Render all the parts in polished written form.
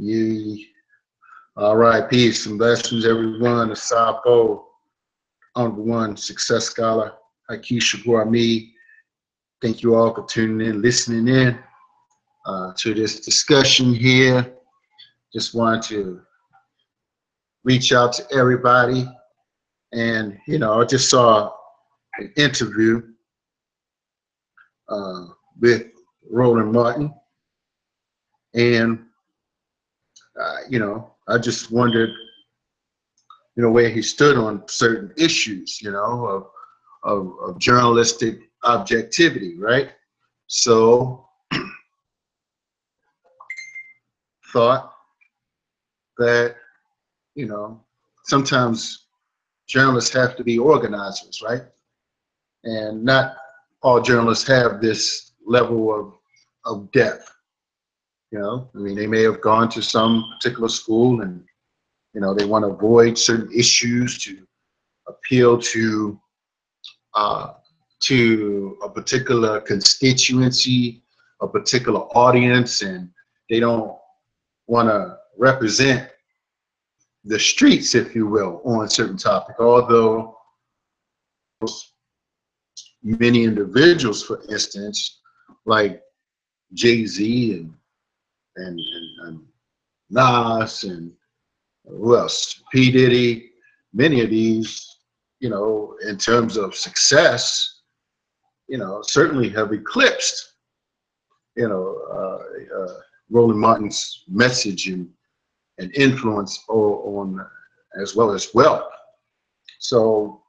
Ye. All right, peace and blessings, everyone. The Sapo, Honorable One, Success Scholar, Haki Shaguami. Thank you all for tuning in, listening in to this discussion here. Just wanted to reach out to everybody. And, I just saw an interview with Roland Martin. And, I just wondered, where he stood on certain issues, of journalistic objectivity, right? So, thought that, sometimes journalists have to be organizers, right? And not all journalists have this level of depth. They may have gone to some particular school and, they want to avoid certain issues to appeal to a particular constituency, a particular audience, and they don't want to represent the streets, if you will, on a certain topic. Although many individuals, for instance, like Jay-Z and Nas and who else? P. Diddy, many of these, in terms of success, certainly have eclipsed, Roland Martin's message and influence on as well as wealth. So,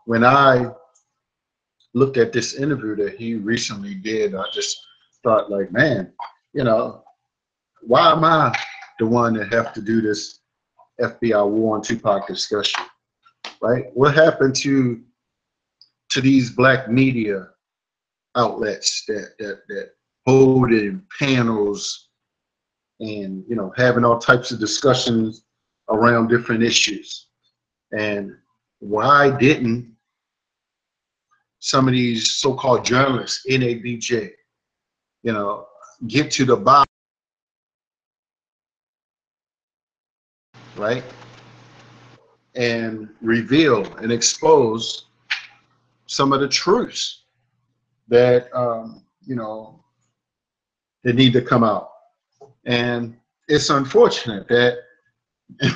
when I looked at this interview that he recently did, I just thought like, man, why am I the one that have to do this FBI war on Tupac discussion, right? What happened to these black media outlets that hold in panels and, having all types of discussions around different issues? And why didn't some of these so-called journalists, NABJ, get to the bottom, right? And reveal and expose some of the truths that, that need to come out. And it's unfortunate that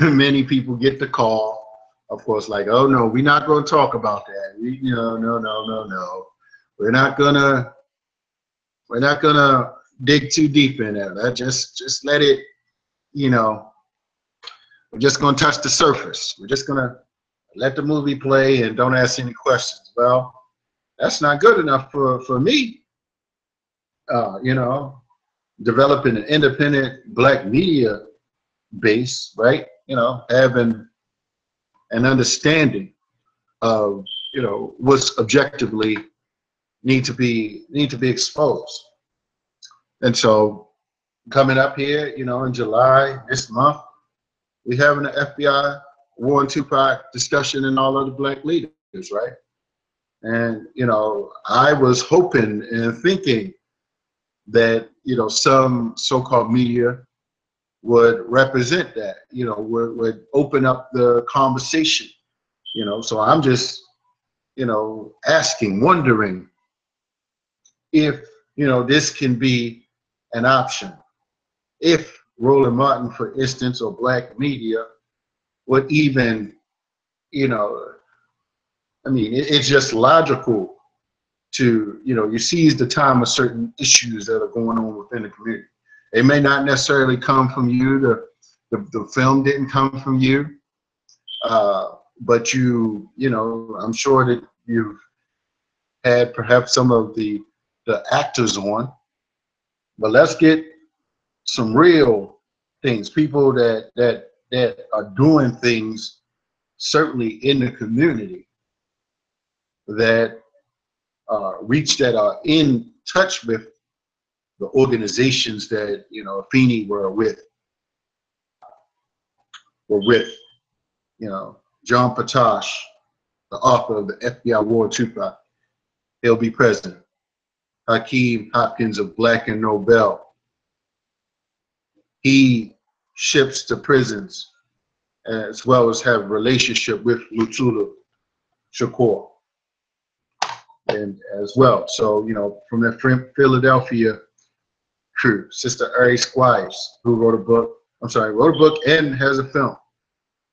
many people get the call, of course, like, oh no, we're not going to talk about that. No. We're not gonna dig too deep in there. Just let it, we're just gonna touch the surface. We're just gonna let the movie play and don't ask any questions. Well, that's not good enough for me. Developing an independent black media base, right? Having an understanding of, what's objectively need to be exposed. And so coming up here, in July this month, we having an FBI war on Tupac discussion and all of the black leaders, right? And, I was hoping and thinking that, some so-called media would represent that, would open up the conversation, so I'm just, asking, wondering if, this can be an option. If Roland Martin, for instance, or black media would even, it's just logical to, you seize the time of certain issues that are going on within the community. It may not necessarily come from you. The film didn't come from you, but I'm sure that you've had perhaps some of the actors on. But let's get some real things, people that are doing things certainly in the community that that are in touch with the organizations that Afeni were with. John Patash, the author of the FBI War on Tupac, he'll be present. Hakeem Hopkins of Black and Nobel, he ships to prisons, as well as have a relationship with Lutulu Shakur, and as well. So, you know, from the Philadelphia crew, Sister Ari Squires, who wrote a book, wrote a book and has a film,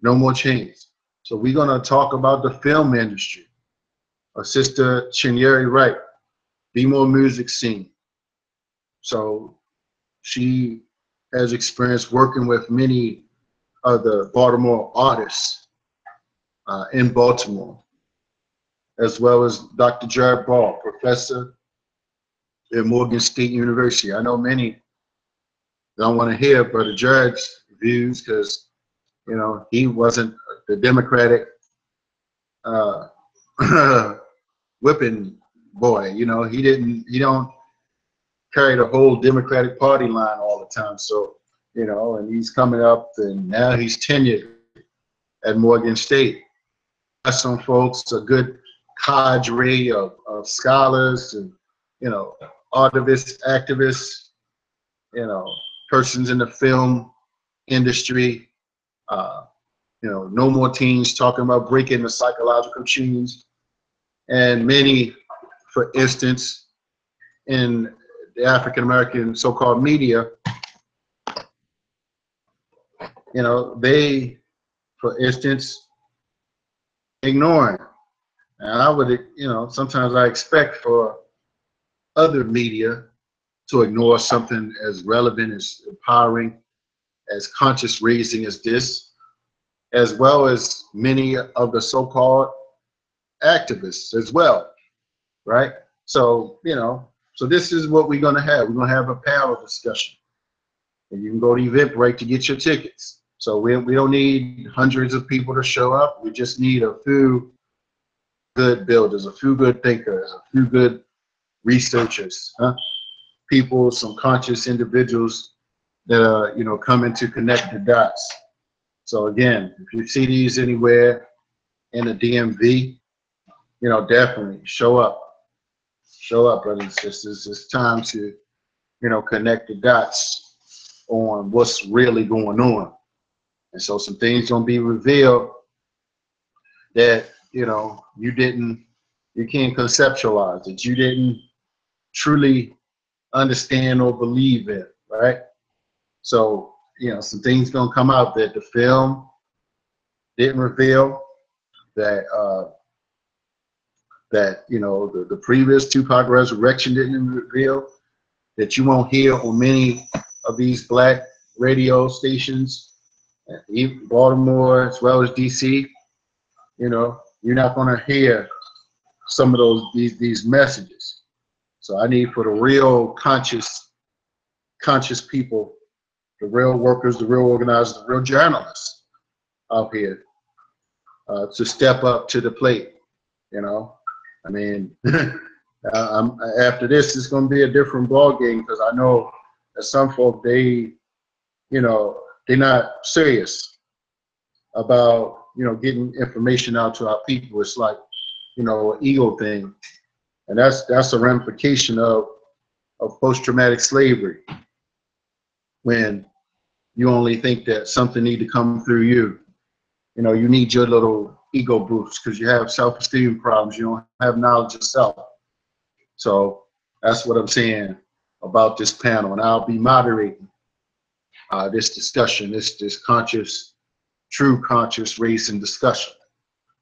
No More Chains. So we're gonna talk about the film industry. Sister Chinyere Wright, Be More Music Scene. So she has experience working with many of the Baltimore artists in Baltimore, as well as Dr. Jared Ball, professor at Morgan State University. I know many don't want to hear Brother Jared's views because, you know, he wasn't the Democratic whipping boy. You know, he don't carry the whole Democratic Party line all the time. So, you know, and he's coming up, and now he's tenured at Morgan State. Got some folks, a good cadre of scholars and, you know, artists, activists, you know, persons in the film industry. You know, No More Teens, talking about breaking the psychological chains, and many, for instance, in the African American so-called media, you know, they, for instance, ignoring. And I would, you know, sometimes I expect for other media to ignore something as relevant, as empowering, as conscious raising as this, as well as many of the so-called activists as well, right? So, you know, so this is what we're gonna have. We're gonna have a panel discussion. And you can go to Eventbrite to get your tickets. So we don't need hundreds of people to show up. We just need a few good builders, a few good thinkers, a few good researchers, people, some conscious individuals that are, you know, coming to connect the dots. So again, if you see these anywhere in the DMV, you know, definitely show up. Show up, brothers and sisters. It's time to, you know, connect the dots on what's really going on. And so some things gonna be revealed that, you know, you can't conceptualize, that you didn't truly understand or believe in, right? So, you know, some things gonna come out that the film didn't reveal, that you know, the previous Tupac Resurrection didn't reveal, that you won't hear on many of these black radio stations, even Baltimore as well as DC. You know, you're not gonna hear some of these messages. So I need for the real conscious people, the real workers, the real organizers, the real journalists out here to step up to the plate. You know, I mean, after this, it's going to be a different ball game, because I know that some folk, they, you know, they're not serious about, you know, getting information out to our people. It's like, you know, an ego thing, and that's a ramification of post-traumatic slavery, when you only think that something need to come through you. You know, you need your little ego boost because you have self-esteem problems. You don't have knowledge of self. So that's what I'm saying about this panel, and I'll be moderating this discussion, this conscious, true conscious race discussion.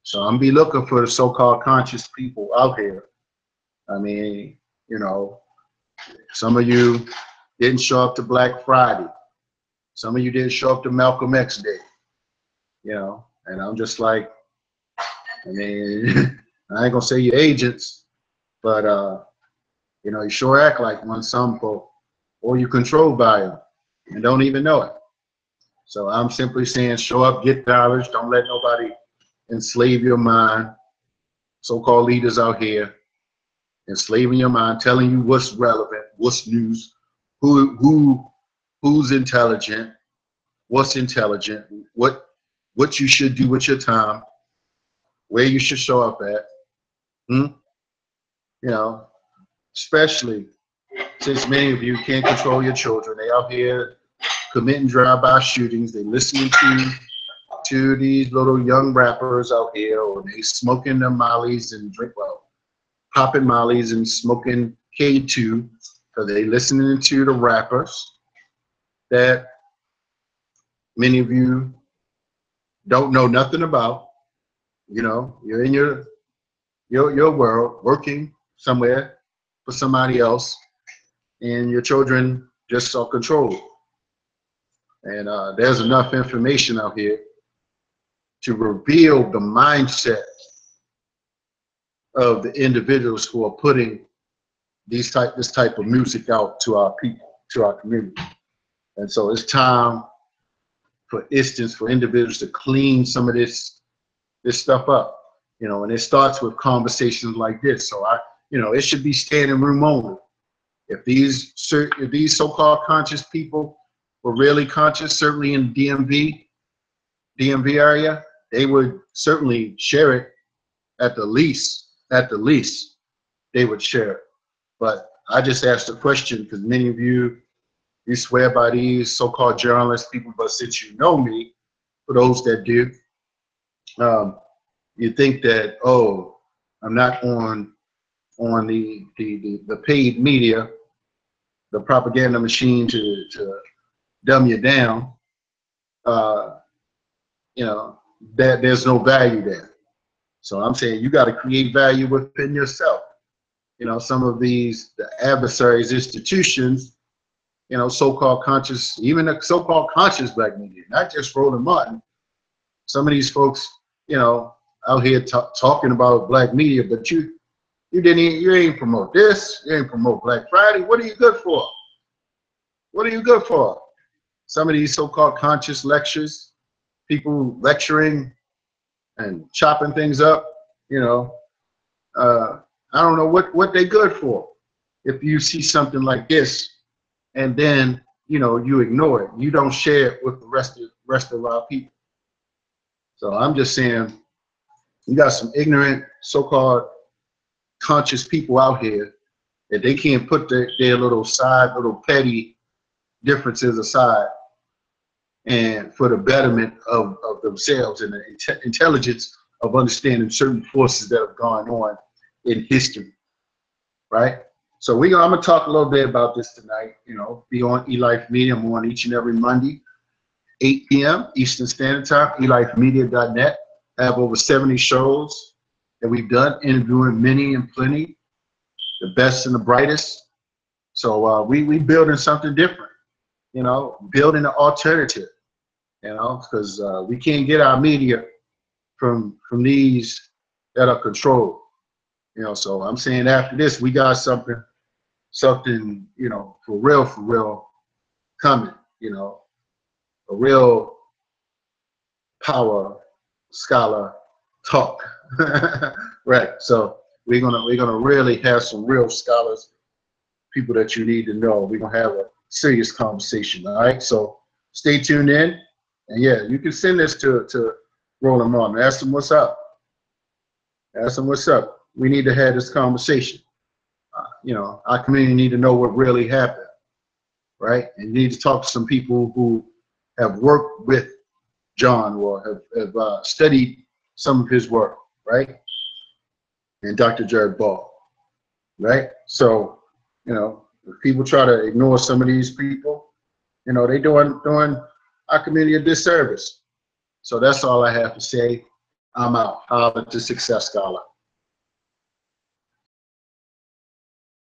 So I'm be looking for the so-called conscious people out here. I mean, you know, some of you didn't show up to Black Friday. Some of you didn't show up to Malcolm X Day. You know, and I'm just like, I mean, I ain't gonna say you're agents, but you know, you sure act like one, some folk, or you controlled by them and don't even know it. So I'm simply saying, show up, get dollars. Don't let nobody enslave your mind. So-called leaders out here enslaving your mind, telling you what's relevant, what's news, who's intelligent, what's intelligent, what you should do with your time, where you should show up at. You know, especially since many of you can't control your children. They out here committing drive-by shootings. They listening to these little young rappers out here, or they smoking their mollies and popping mollies and smoking K2, because they listening to the rappers that many of you don't know nothing about. You know, you're in your world, working somewhere for somebody else, and your children just are controlled. And there's enough information out here to reveal the mindset of the individuals who are putting this type of music out to our people, to our community. And so it's time, for instance, for individuals to clean some of this stuff up, you know, and it starts with conversations like this. So it should be standing room only. If these so-called conscious people were really conscious, certainly in DMV area, they would certainly share it. At the least, they would share it. But I just asked a question because many of you swear by these so-called journalist people, but since you know me, for those that do, you think that, oh, I'm not on the paid media, the propaganda machine to dumb you down. That there's no value there. So I'm saying you got to create value within yourself. You know, some of the adversaries, institutions, you know, so-called conscious, even the so-called conscious black media, not just Roland Martin. Some of these folks, you know, out here talking about black media, but you ain't promote this, you ain't promote Black Friday. What are you good for? What are you good for? Some of these so-called conscious lectures, people lecturing and chopping things up, you know, I don't know what they good for. If you see something like this and then, you know, you ignore it, you don't share it with the rest of our people. So I'm just saying, you got some ignorant so-called conscious people out here that they can't put their little petty differences aside, and for the betterment of themselves and the intelligence of understanding certain forces that have gone on in history, right? So I'm gonna talk a little bit about this tonight. You know, be on eLife Media. I'm on each and every Monday, 8 p.m. Eastern Standard Time. eLifemedia.net. I have over 70 shows that we've done, interviewing many and plenty, the best and the brightest. So we building something different. You know, building an alternative. You know, because we can't get our media from these that are controlled. You know, so I'm saying after this, we got something, you know, for real coming. You know, a real power scholar talk, right? So we're gonna really have some real scholars, people that you need to know. We're gonna have a serious conversation. All right, so stay tuned in. And yeah, you can send this to Roland Martin. Ask him what's up. Ask him what's up. We need to have this conversation. You know, our community need to know what really happened, right? And you need to talk to some people who have worked with John or have studied some of his work, right? And Dr. Jared Ball, right? So, you know, if people try to ignore some of these people, you know, they doing our community a disservice. So that's all I have to say. I'm out. Holla to Success Scholar.